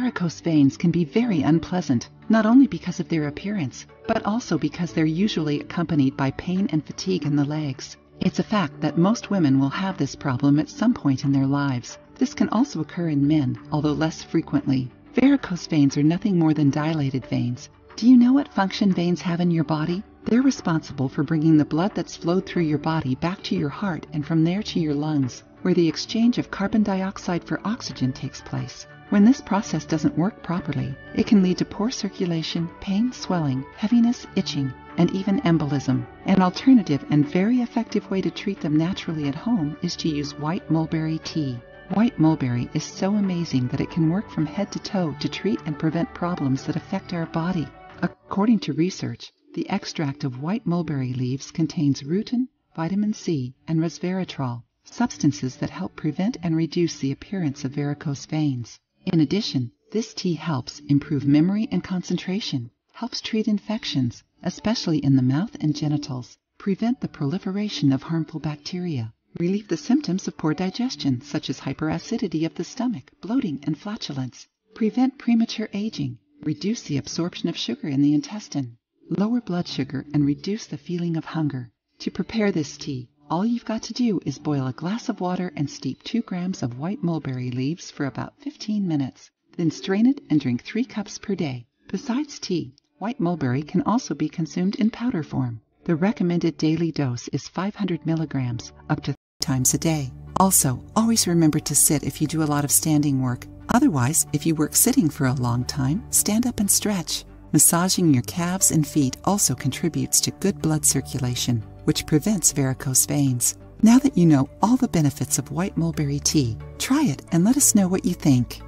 Varicose veins can be very unpleasant, not only because of their appearance, but also because they're usually accompanied by pain and fatigue in the legs. It's a fact that most women will have this problem at some point in their lives. This can also occur in men, although less frequently. Varicose veins are nothing more than dilated veins. Do you know what function veins have in your body? They're responsible for bringing the blood that's flowed through your body back to your heart and from there to your lungs, where the exchange of carbon dioxide for oxygen takes place. When this process doesn't work properly, it can lead to poor circulation, pain, swelling, heaviness, itching, and even embolism. An alternative and very effective way to treat them naturally at home is to use white mulberry tea. White mulberry is so amazing that it can work from head to toe to treat and prevent problems that affect our body. According to research, the extract of white mulberry leaves contains rutin, vitamin C, and resveratrol, substances that help prevent and reduce the appearance of varicose veins. In addition, this tea helps improve memory and concentration, helps treat infections, especially in the mouth and genitals, prevent the proliferation of harmful bacteria, relieve the symptoms of poor digestion, such as hyperacidity of the stomach, bloating, and flatulence, prevent premature aging, reduce the absorption of sugar in the intestine, lower blood sugar, and reduce the feeling of hunger. To prepare this tea, all you've got to do is boil a glass of water and steep 2 grams of white mulberry leaves for about 15 minutes. Then strain it and drink 3 cups per day. Besides tea, white mulberry can also be consumed in powder form. The recommended daily dose is 500 milligrams, up to 3 times a day. Also, always remember to sit if you do a lot of standing work. Otherwise, if you work sitting for a long time, stand up and stretch. Massaging your calves and feet also contributes to good blood circulation, which prevents varicose veins. Now that you know all the benefits of white mulberry tea, try it and let us know what you think.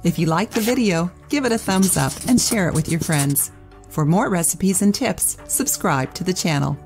If you liked the video, give it a thumbs up and share it with your friends. For more recipes and tips, subscribe to the channel.